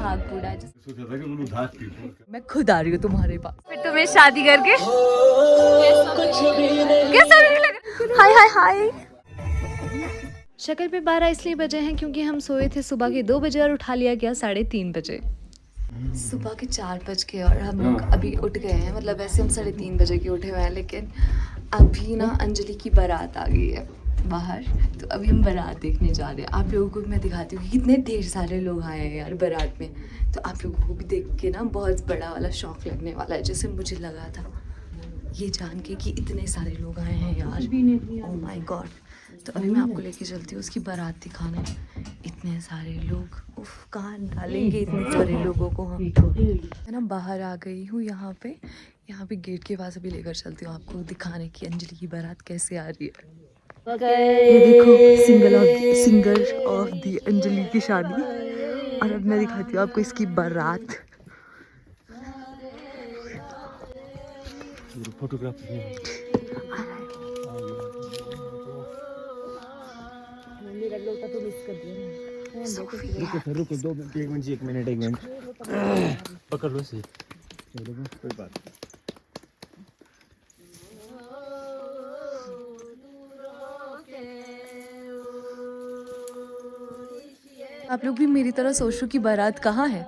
भाग पूरा। मैं खुद आ रही हूँ तुम्हारे पास फिर तुम्हें शादी करके। कैसा भी नहीं लगा। हाय हाय हाय। शक्ल पे 12 इसलिए बजे हैं क्योंकि हम सोए थे सुबह के 2 बजे और उठा लिया गया 3:30 बजे। सुबह के 4 बज के और हम लोग अभी उठ गए हैं। मतलब वैसे हम 3:30 बजे के उठे हुए हैं, लेकिन अभी ना अंजलि की बारात आ गई है बाहर, तो अभी हम बारात देखने जा रहे हैं। आप लोगों को मैं दिखाती हूँ कि कितने ढेर सारे लोग आए हैं यार बारात में। तो आप लोगों को भी देख के ना बहुत बड़ा वाला शौक लगने वाला है, जैसे मुझे लगा था ये जान के कि इतने सारे लोग आए हैं यार। Oh my God. तो अभी मैं आपको लेके चलती हूँ उसकी बारात दिखाने। इतने सारे लोग, उफ कहाँ डालेंगे इतने सारे लोगों को हम। तो मैं ना बाहर आ गई हूँ यहाँ पे गेट के पास अभी लेकर चलती हूँ आपको दिखाने की अंजलि की बारात कैसे आ रही है। ये देखो सिंगर ऑफ दी अंजलि की शादी। और अब मैं दिखाती हूँ आपको इसकी बारात। रुको 2 मिनट 1 मिनट पकड़ लो सही। कोई बात नहीं। आप लोग भी मेरी तरह सोच रहे हो कि बारात कहाँ है।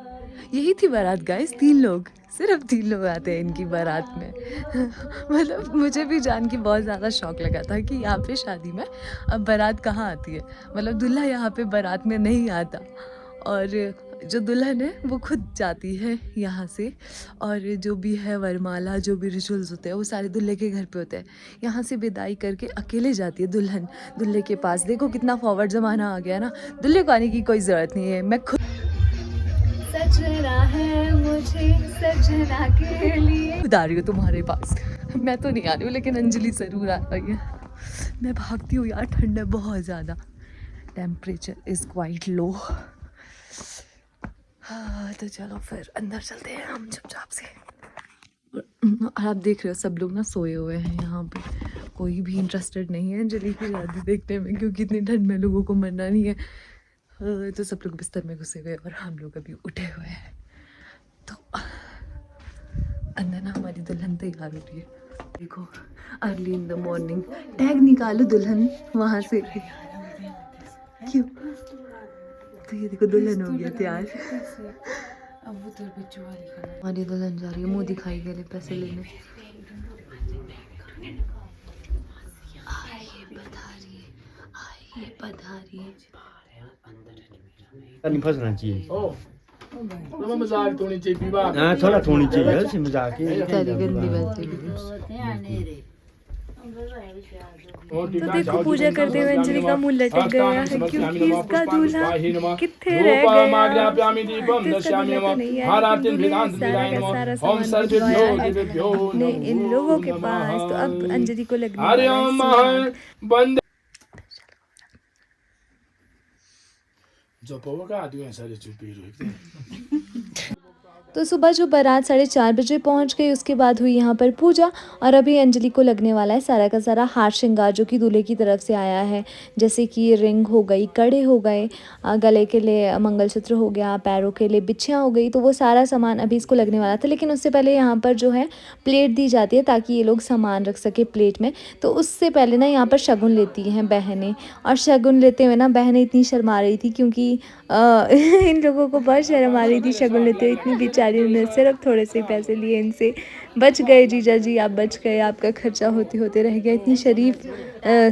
यही थी बारात गाइस। 3 लोग, सिर्फ 3 लोग आते हैं इनकी बारात में। मतलब मुझे भी जान के बहुत ज़्यादा शौक लगा था कि यहाँ पे शादी में अब बारात कहाँ आती है। मतलब दूल्हा यहाँ पे बारात में नहीं आता और जो दुल्हन है वो खुद जाती है यहाँ से। और जो भी है वरमाला, जो भी रिचुअल्स होते हैं वो सारे दूल्हे के घर पे होते हैं। यहाँ से विदाई करके अकेले जाती है दुल्हन दूल्हे के पास। देखो कितना फॉरवर्ड ज़माना आ गया ना, दूल्हे को आने की कोई ज़रूरत नहीं है। मैं खुद सजना है मुझे सजना के लिए खुद आ रही हूँ तुम्हारे पास। मैं तो नहीं आ रही हूँ लेकिन अंजलि ज़रूर आ रही है। मैं भागती हूँ यार, ठंड है बहुत ज़्यादा, टेम्परेचर इज़ क्वाइट लो। हाँ तो चलो फिर अंदर चलते हैं हम चुपचाप से। और आप देख रहे हो सब लोग ना सोए हुए हैं यहाँ पे। कोई भी इंटरेस्टेड नहीं है अंजलि की शादी देखने में, क्योंकि इतनी ठंड में लोगों को मरना नहीं है। तो सब लोग बिस्तर में घुसे हुए और हम लोग अभी उठे हुए हैं। तो अंदर ना हमारी दुल्हन तैयार हो रही है। देखो early in the morning. Tag निकालो दुल्हन वहाँ से। क्यों? तो ये देखो दुल्हन हो गया तैयार। हमारी दुल्हन जा रही है मुँह दिखाई के लिए पैसे लेने। आइए पधारिए। नहीं फंसना चाहिए। तो मजाक तो नहीं चाहिए। हाँ थोड़ा थोड़ी चाहिए मजाक ही। तेरी गंदी बातें। तो देखो पूजा करते हुए अंजलि का मुंह लटक गया है क्योंकि इसका दूल्हा कितने रह गया। तो नहीं है सारा सामान भिजवाया है अपने इन लोगों के पास। तो अब अंजलि को लगने वाला है तो सुबह जो बारात 4:30 बजे पहुंच गई, उसके बाद हुई यहाँ पर पूजा। और अभी अंजलि को लगने वाला है सारा का सारा हार श्रृंगार जो कि दूल्हे की तरफ से आया है, जैसे कि रिंग हो गई, कड़े हो गए, गले के लिए मंगलसूत्र हो गया, पैरों के लिए बिछियाँ हो गई। तो वो सारा सामान अभी इसको लगने वाला था, लेकिन उससे पहले यहाँ पर जो है प्लेट दी जाती है ताकि ये लोग सामान रख सके प्लेट में। तो उससे पहले ना यहाँ पर शगुन लेती हैं बहनें। और शगुन लेते हुए ना बहनें इतनी शर्मा रही थी क्योंकि इन लोगों को बहुत शर्म आ रही थी शगुन लेते हुए। इतनी बेचारी ने सिर्फ थोड़े से पैसे लिए इनसे। बच गए जीजा जी, आप बच गए, आपका खर्चा होते होते रह गया। इतनी शरीफ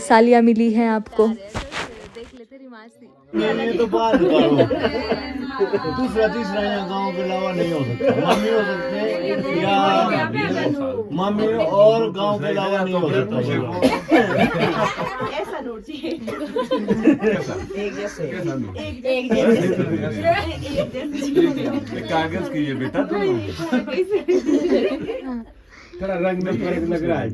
सालियाँ मिली हैं आपको। देख ले तेरी मासी। ये तो बात करो। तीसरा यहाँ गाँव के अलावा नहीं हो सकता। मम्मी हो सकते हैं या मम्मी और गाँव के अलावा नहीं हो सकता। ऐसा नोट चाहिए। कागज की ये बेटा थोड़ा रंग में फर्क लग रहा है।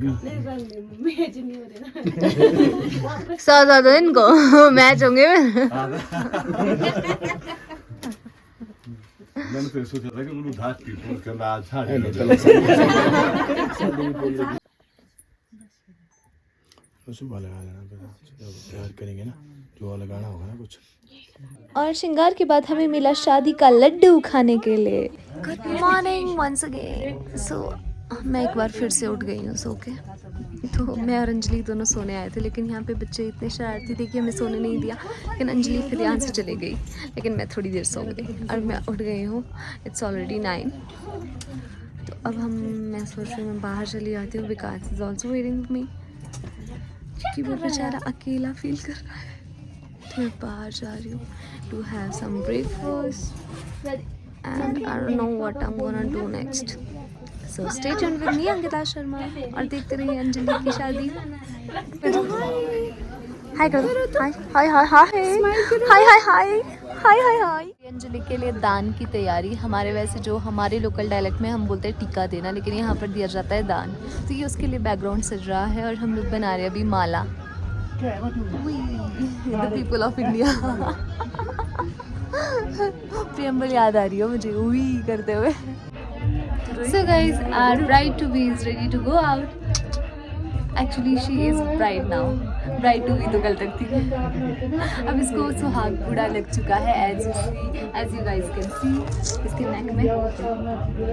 ज़्यादा इनको मैच होंगे। मैंने तो सोचा था कि उन्होंने घास की फोन करना अच्छा है। सुबह लगा लेना प्यार करेंगे ना। जो वाला गाना होगा ना कुछ। और श्रृंगार के बाद हमें मिला शादी का लड्डू खाने के लिए। Good morning once again. So मैं एक बार फिर से उठ गई हूँ सो के। तो मैं और अंजलि दोनों सोने आए थे, लेकिन यहाँ पे बच्चे इतने शरारती थे कि हमें सोने नहीं दिया। लेकिन अंजलि फिर यहाँ से चली गई, लेकिन मैं थोड़ी देर सो गई और मैं उठ गई हूँ। It's already 9। तो अब मैं सोच रही हूँ मैं बाहर चली जाती हूँ। विकास इज ऑल्सो वेटिंग मी, क्योंकि वो बेचारा अकेला फील कर रहा है। तो मैं बाहर जा रही हूँ to have some breakfast and I don't know what I am gonna do next. So stay tuned with me Ankita Sharma और देखते रहिए अंजलि की शादी। हाय करो, हाय हाय हाय हाय हाय हाय हाय हाय हाय हाय। अंजलि के लिए दान की तैयारी। हमारे वैसे जो हमारे लोकल डायलेक्ट में हम बोलते हैं टीका देना, लेकिन यहाँ पर दिया जाता है दान। तो ये उसके लिए बैकग्राउंड सज रहा है और हम लोग बना रहे हैं अभी माला। The people of India. Preamble याद आ रही हो मुझे उई करते हुए। So guys, our bride to be is ready to go out. Actually she is bride now. Bride to be तो कल तक थी। अब इसको सुहाग बूढ़ा लग चुका है as you guys can see इसके नेक में है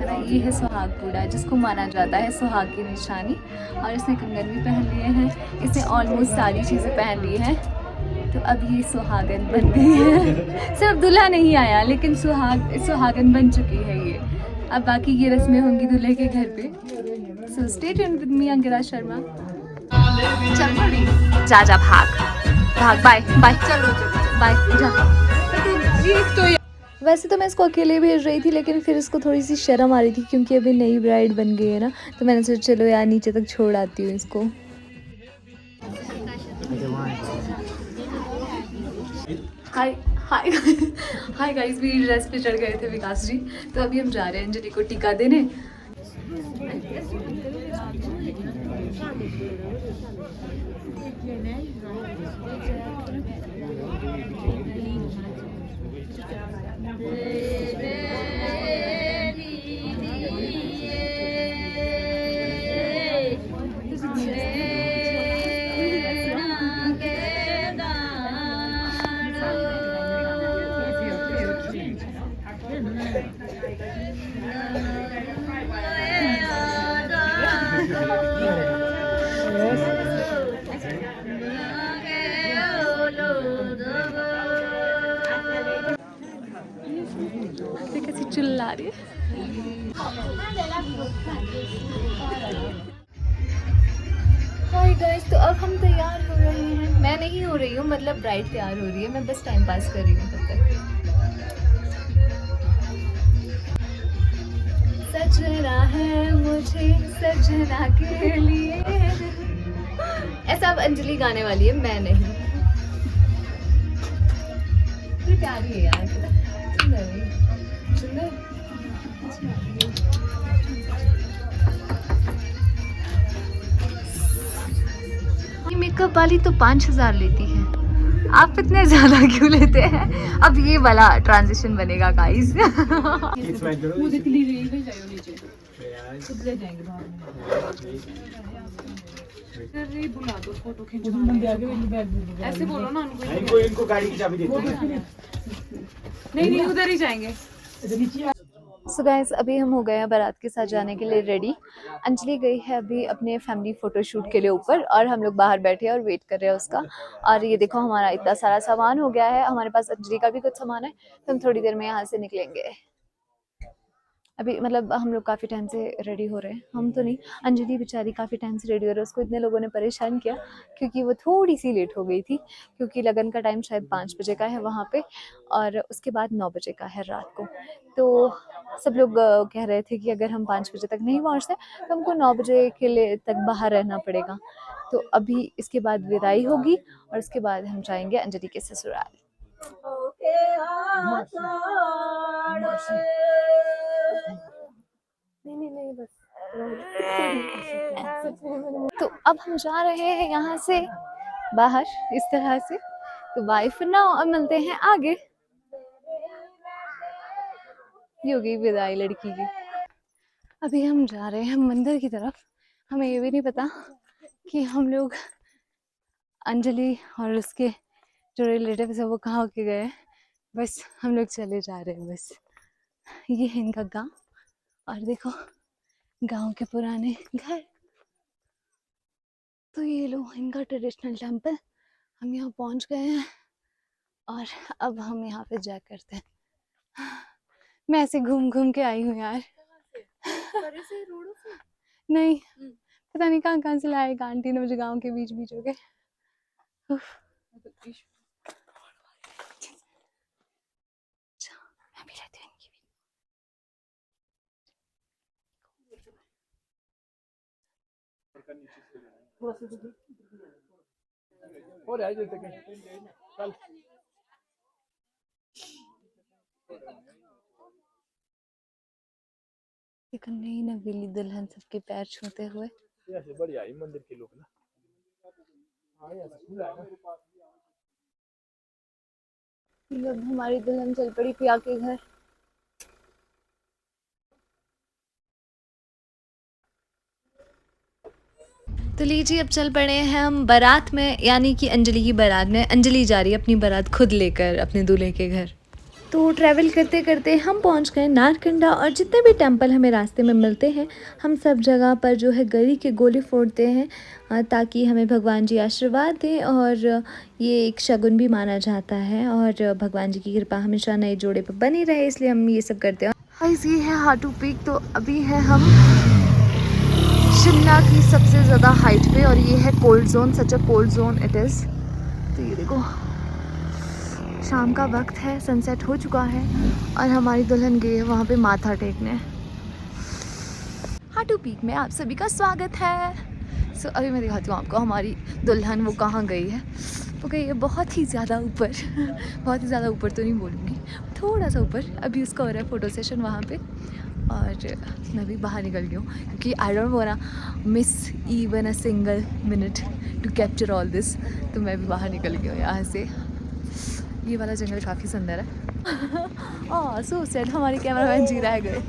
ना। ये है सुहाग बूढ़ा, जिसको माना जाता है सुहाग की निशानी। और इसने कंगन भी पहन लिए हैं, इसने ऑलमोस्ट सारी चीज़ें पहन ली हैं। तो अब ये सुहागन बन गई है। सिर्फ दूल्हा नहीं आया, लेकिन सुहागन बन चुकी है ये। अब बाकी ये रस्में होंगी दूल्हे के घर पे। सो stay tuned with me Ankita Sharma. चल बड़ी जा जा भाग भाग, बाय बाय, चलो बाय जा। वैसे तो मैं इसको अकेले भेज रही थी, लेकिन फिर इसको थोड़ी सी शर्म आ रही थी क्योंकि अभी नई ब्राइड बन गई है ना। तो मैंने सोचा चलो यार नीचे तक छोड़ आती हूँ इसको। हाय हाय हाय गाइस, मेरी ड्रेस पे चढ़ गए थे विकास जी। तो अभी हम जा रहे हैं अंजलि को टीका देने। कैसी चिल्ला रही है। हाय गाइस, तो अब हम तैयार हो रहे हैं। मैं नहीं हो रही हूँ, मतलब ब्राइड तैयार हो रही है, मैं बस टाइम पास कर रही हूँ तब तक। सजना है मुझे सजना के लिए, ऐसा अब अंजलि गाने वाली है, मैं नहीं। ये प्यारी है यार, सुंदर है, सुंदर। ये मेकअप वाली तो 5000 लेती है, आप इतने ज्यादा क्यों लेते हैं? अब ये वाला ट्रांजिशन बनेगा गाइस। ऐसे बोलो ना इनको उनको। इनको गाड़ी की चाबी देते हैं। नहीं उधर ही जाएंगे। सो गाइस, अभी हम हो गए हैं बारात के साथ जाने के लिए रेडी। अंजलि गई है अभी अपने फैमिली फोटोशूट के लिए ऊपर, और हम लोग बाहर बैठे हैं और वेट कर रहे हैं उसका। और ये देखो हमारा इतना सारा सामान हो गया है, हमारे पास अंजलि का भी कुछ सामान है। तो हम थोड़ी देर में यहाँ से निकलेंगे। अभी मतलब हम लोग काफ़ी टाइम से रेडी हो रहे हैं, हम तो नहीं, अंजलि बेचारी काफ़ी टाइम से रेडी हो रही है। उसको इतने लोगों ने परेशान किया क्योंकि वो थोड़ी सी लेट हो गई थी, क्योंकि लगन का टाइम शायद 5 बजे का है वहाँ पे, और उसके बाद 9 बजे का है रात को। तो सब लोग कह रहे थे कि अगर हम 5 बजे तक नहीं पहुँचते तो हमको 9 बजे के लिए तक बाहर रहना पड़ेगा। तो अभी इसके बाद विदाई होगी और उसके बाद हम जाएंगे अंजलि के ससुराल। नहीं बस। तो अब हम जा रहे हैं यहाँ से बाहर इस तरह से। तो बाय फॉर नाउ, अब मिलते हैं आगे। ये हो गई विदाई लड़की की। अभी हम जा रहे हैं मंदिर की तरफ। हमें ये भी नहीं पता कि हम लोग अंजलि और उसके जो रिलेटिव है वो कहाँ होके गए, बस हम लोग चले जा रहे हैं बस। ये है इनका गांव और देखो गांव के पुराने घर। तो ये लो इनका ट्रेडिशनल टेम्पल, हम यहाँ पहुँच गए हैं और अब हम यहाँ पे जा करते हैं। मैं ऐसे घूम घूम के आई हूँ यार। नहीं पता नहीं कहाँ कहाँ से लाएगा आंटी ने मुझे गांव के बीच बीच हो गए। मैं भी रहती हूँ इनकी भी। और आई देते हैं कल एक नई नवेली दुल्हन सबके पैर छूते हुए। ऐसे बढ़िया है मंदिर के लोग ना। हाँ ऐसे खुला है ना। जब हमारी दुल्हन चल पड़ी पिया के घर। तो लीजिए अब चल पड़े हैं हम बारात में, यानी कि अंजलि की बारात में। अंजलि जा रही है अपनी बारात खुद लेकर अपने दूल्हे के घर। तो ट्रैवल करते करते हम पहुंच गए नारकंडा, और जितने भी टेंपल हमें रास्ते में मिलते हैं हम सब जगह पर जो है गरी के गोले फोड़ते हैं ताकि हमें भगवान जी आशीर्वाद दें, और ये एक शगुन भी माना जाता है और भगवान जी की कृपा हमेशा नए जोड़े पर बनी रहे, इसलिए हम ये सब करते हैं। गाइस ये है हाटू पीक। तो अभी है हम शिमला की सबसे ज़्यादा हाइट पे, और ये है cold zone, such a cold zone it is. तो ये देखो शाम का वक्त है, सनसेट हो चुका है और हमारी दुल्हन गई है वहाँ पे माथा टेकने। हाटू पीक में आप सभी का स्वागत है। सो अभी मैं दिखाती हूँ आपको हमारी दुल्हन वो कहाँ गई है। वो गई है बहुत ही ज़्यादा ऊपर। बहुत ही ज़्यादा ऊपर तो नहीं बोलूँगी, थोड़ा सा ऊपर। अभी उसका हो रहा है फ़ोटो सेशन वहाँ पे, और मैं भी बाहर निकल गई हूँ क्योंकि I don't want miss even a single minute to capture all this. तो मैं भी बाहर निकल गई हूँ यहाँ से। ये वाला जंगल काफ़ी सुंदर है। सो सैड हमारे कैमरामैन जी रह गए।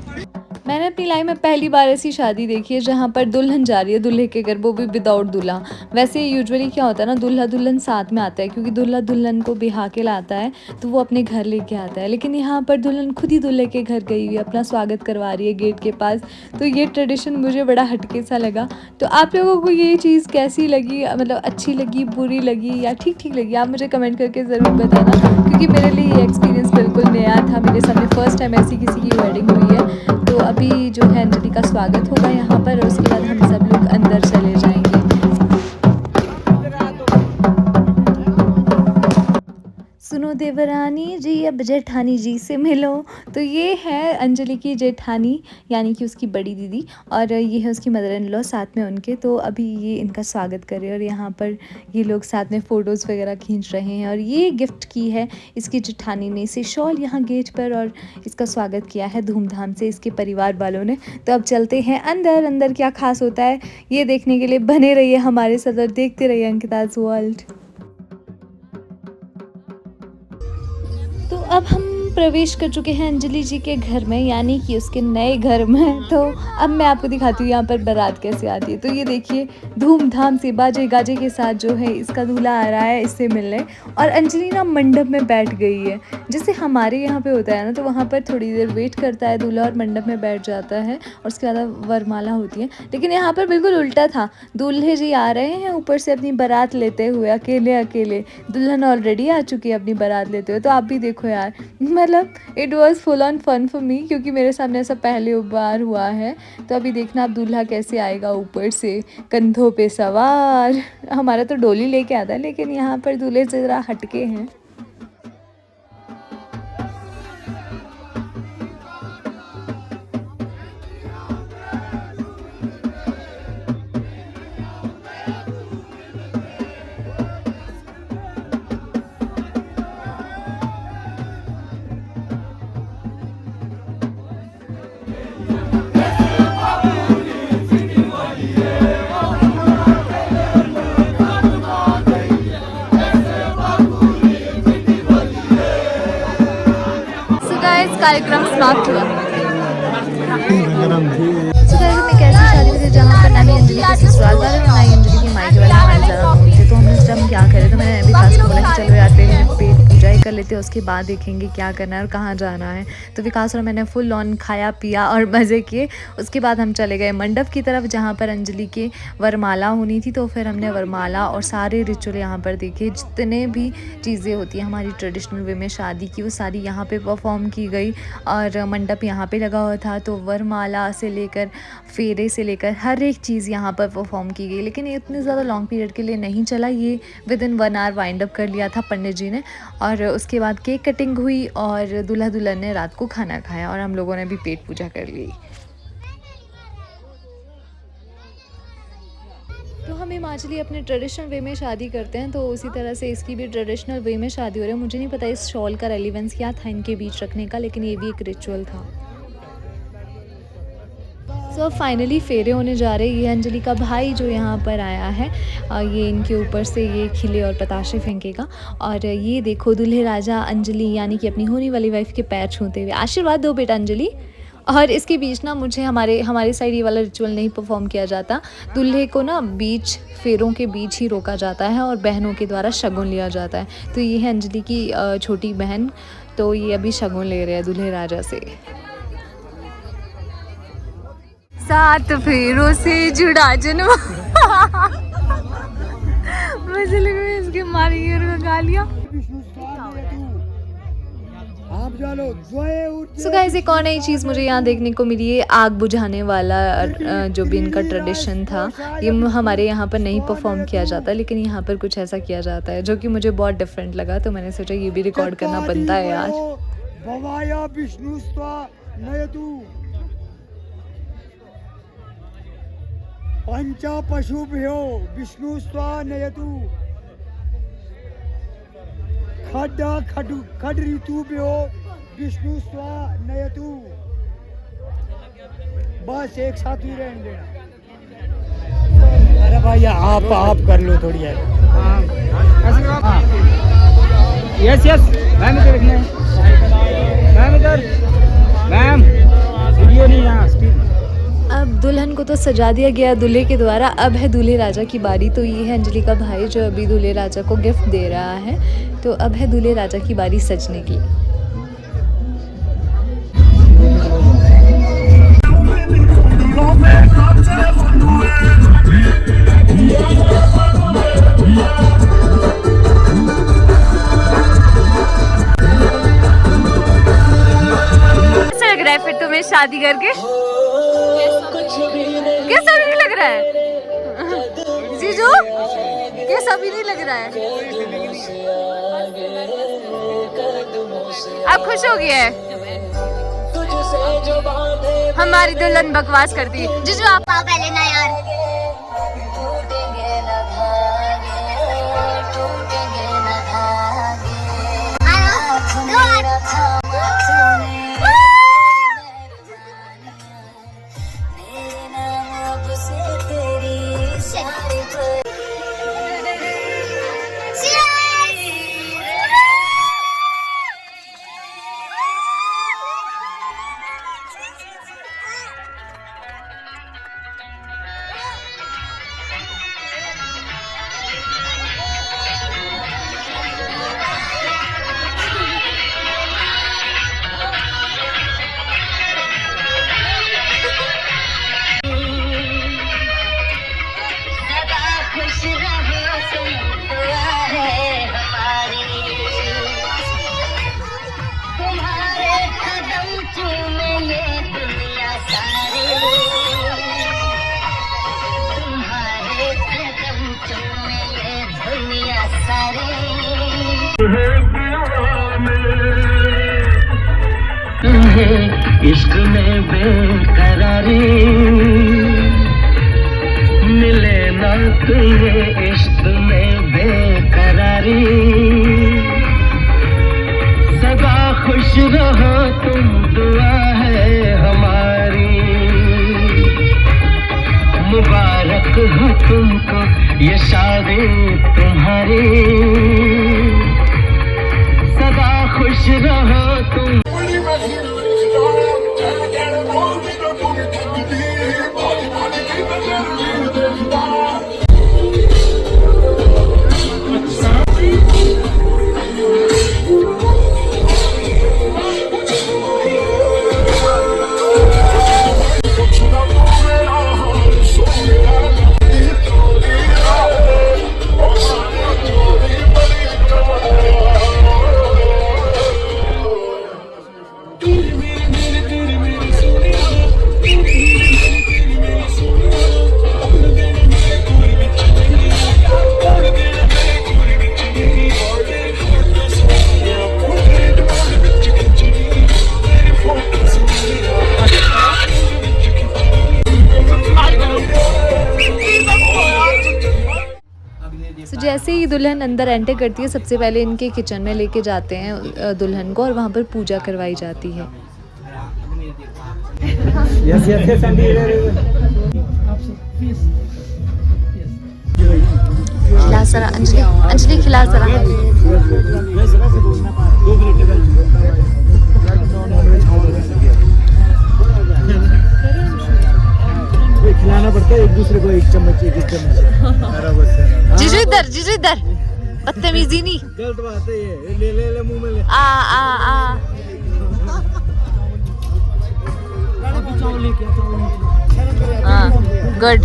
मैंने अपनी लाइफ में पहली बार ऐसी शादी देखी है जहाँ पर दुल्हन जा रही है दूल्हे के घर, वो भी विदाउट दूल्हा। वैसे यूजुअली क्या होता है ना, दूल्हा दुल्हन साथ में आता है क्योंकि दूल्हा दुल्हन को बिहा के लाता है तो वो अपने घर लेके आता है, लेकिन यहाँ पर दुल्हन खुद ही दूल्हे के घर गई हुई है, अपना स्वागत करवा रही है गेट के पास। तो ये ट्रेडिशन मुझे बड़ा हटके सा लगा। तो आप लोगों को ये चीज़ कैसी लगी, मतलब अच्छी लगी, बुरी लगी या ठीक ठीक लगी, आप मुझे कमेंट करके ज़रूर बताना, क्योंकि मेरे लिए ये एक्सपीरियंस बिल्कुल नया था। मेरे सामने फर्स्ट टाइम ऐसी किसी की वेडिंग हुई है। तो अभी जो है अंजलि का स्वागत होगा यहाँ पर, और उसके बाद हम सब लोग अंदर चले जाएंगे। सुनो देवरानी जी अब जेठानी जी से मिलो। तो ये है अंजलि की जेठानी, यानी कि उसकी बड़ी दीदी, और ये है उसकी मदर इन लॉ साथ में उनके। तो अभी ये इनका स्वागत कर रहे हैं और यहाँ पर ये लोग साथ में फ़ोटोज़ वगैरह खींच रहे हैं। और ये गिफ्ट की है इसकी जेठानी ने इसे शॉल यहाँ गेट पर, और इसका स्वागत किया है धूमधाम से इसके परिवार वालों ने। तो अब चलते हैं अंदर। अंदर क्या खास होता है ये देखने के लिए बने रहिए हमारे साथ और देखते रहिए अंकिताज़ वर्ल्ड। तो अब हम प्रवेश कर चुके हैं अंजलि जी के घर में, यानी कि उसके नए घर में। तो अब मैं आपको दिखाती हूँ यहाँ पर बारात कैसे आती है। तो ये देखिए धूमधाम से बाजे गाजे के साथ जो है इसका दूल्हा आ रहा है इससे मिलने, और अंजलि ना मंडप में बैठ गई है। जैसे हमारे यहाँ पे होता है ना, तो वहाँ पर थोड़ी देर वेट करता है दूल्हा और मंडप में बैठ जाता है और उसके बाद वरमाला होती है। लेकिन यहाँ पर बिल्कुल उल्टा था, दूल्हे जी आ रहे हैं ऊपर से अपनी बारात लेते हुए अकेले अकेले, दुल्हन ऑलरेडी आ चुकी है अपनी बारात लेते हुए। तो आप भी देखो यार, मतलब it was full on fun for me, क्योंकि मेरे सामने ऐसा पहले बार हुआ है। तो अभी देखना अब दूल्हा कैसे आएगा ऊपर से कंधों पे सवार। हमारा तो डोली लेके आता है, लेकिन यहाँ पर दूल्हे से ज़रा हटके हैं। कार्यक्रम समाप्त हुआ। एक ऐसी शादी में जहाँ पर ना ही अंजलि के ससुराल वाले और ना ही अंजलि की मायके वाले हमारे ज़्यादा होते, तो कन्फ्यूज हम क्या करें, तो मैंने विकास को बोला कि चलो जाते हैं पेट पूजा ही कर लेते हैं, उसके बाद देखेंगे क्या करना है और कहाँ जाना है। तो विकास और मैंने फुल ऑन खाया पिया और मज़े किए। उसके बाद हम चले गए मंडप की तरफ जहाँ पर अंजलि के वरमाला होनी थी। तो फिर हमने वरमाला और सारे रिचुअल यहाँ पर देखे, जितने भी चीज़ें होती हैं हमारी ट्रेडिशनल वे में शादी की, वो सारी यहाँ पे परफॉर्म की गई। और मंडप यहाँ पे लगा हुआ था, तो वरमाला से लेकर फेरे से लेकर हर एक चीज़ यहाँ पर परफॉर्म की गई। लेकिन ये इतने ज़्यादा लॉन्ग पीरियड के लिए नहीं चला, ये within 1 hour wind up कर लिया था पंडित जी ने। और उसके बाद केक कटिंग हुई और दूल्हा दुल्हन ने रात को खाना खाया और हम लोगों ने भी पेट पूजा कर ली। तो हम हिमाचली अपने ट्रेडिशनल वे में शादी करते हैं, तो उसी तरह से इसकी भी ट्रेडिशनल वे में शादी हो रही है। मुझे नहीं पता इस शॉल का रेलिवेंस क्या था इनके बीच रखने का, लेकिन ये भी एक रिचुअल था। सो फाइनली फेरे होने जा रहे। ये अंजलि का भाई जो यहाँ पर आया है, ये इनके ऊपर से ये खिले और पताशे फेंकेगा। और ये देखो दूल्हे राजा अंजलि यानी कि अपनी होने वाली वाइफ के पैर छूते हुए। आशीर्वाद दो बेटा अंजलि। और इसके बीच ना मुझे हमारे साइड ये वाला रिचुअल नहीं परफॉर्म किया जाता। दूल्हे को ना बीच फेरों के बीच ही रोका जाता है और बहनों के द्वारा शगुन लिया जाता है। तो ये है अंजलि की छोटी बहन, तो ये अभी शगुन ले रहे हैं दूल्हे राजा से। 7 फेरों से जुड़ा जन्म। मुझे लगा इसके मारी गालियाँ। सो गाइस, एक और नई चीज़ मुझे यहाँ देखने को मिली है, आग बुझाने वाला जो भी इनका ट्रेडिशन था। ये हमारे यहाँ पर नहीं परफॉर्म किया जाता, लेकिन यहाँ पर कुछ ऐसा किया जाता है जो कि मुझे बहुत डिफरेंट लगा। तो मैंने सोचा ये भी रिकॉर्ड करना बनता है यार। पंचा पशुभ्यो विष्णु स्वानयतु खड ऋतुभ्यो विष्णु स्वानयतु। बस एक साथ ही रहने देना। अरे भाई आप कर लो थोड़ी यार। यस मैम इधर देखना है, मैम इधर, मैम वीडियो नहीं यहाँ स्पीड। अब दुल्हन को तो सजा दिया गया दूल्हे के द्वारा, अब है दूल्हे राजा की बारी। तो ये है अंजलि का भाई जो अभी दूल्हे राजा को गिफ्ट दे रहा है। तो अब है दूल्हे राजा की बारी सजने की। कैसा लग रहा है फिर तुम्हें शादी करके? कैसा भी नहीं लग रहा है जीजू? कैसा भी नहीं लग रहा है? अब खुश हो गया है? हमारी दुल्हन बकवास करती है। जीजू आप पहले ना यार। इश्क में बेकरारी मिले ना तुम्हें, इश्क में बेकरारी। सदा खुश रहो तुम, दुआ है हमारी। मुबारक हो तुमको ये शादी तुम्हारी। सदा खुश रहो तुम। दुल्हन अंदर एंटर करती है सबसे पहले इनके किचन में लेके जाते हैं दुल्हन को और वहाँ पर पूजा करवाई जाती है। यस यस यस आंटी खिला जरा अंजलि, अंजलि खिला जरा। खिलाना पड़ता है एक दूसरे को, एक चम्मच एक चम्मच। जीजू इधर, जीजू इधर, बदतमीजी नहीं। गलत बात है ये, ले ले ले मुंह में ले। आ गुड।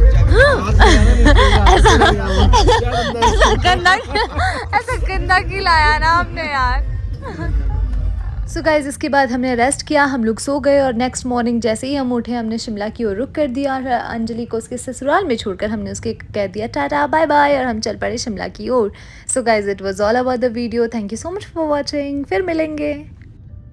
ऐसा गंदा खिलाया ना आपने यार। सो गाइज इसके बाद हमने रेस्ट किया, हम लोग सो गए और नेक्स्ट मॉर्निंग जैसे ही हम उठे हमने शिमला की ओर रुख कर दिया और अंजलि को उसके ससुराल में छोड़कर हमने उसके कह दिया टाटा बाय बाय और हम चल पड़े शिमला की ओर। So guys it was all about the video. Thank you so much for watching. फिर मिलेंगे।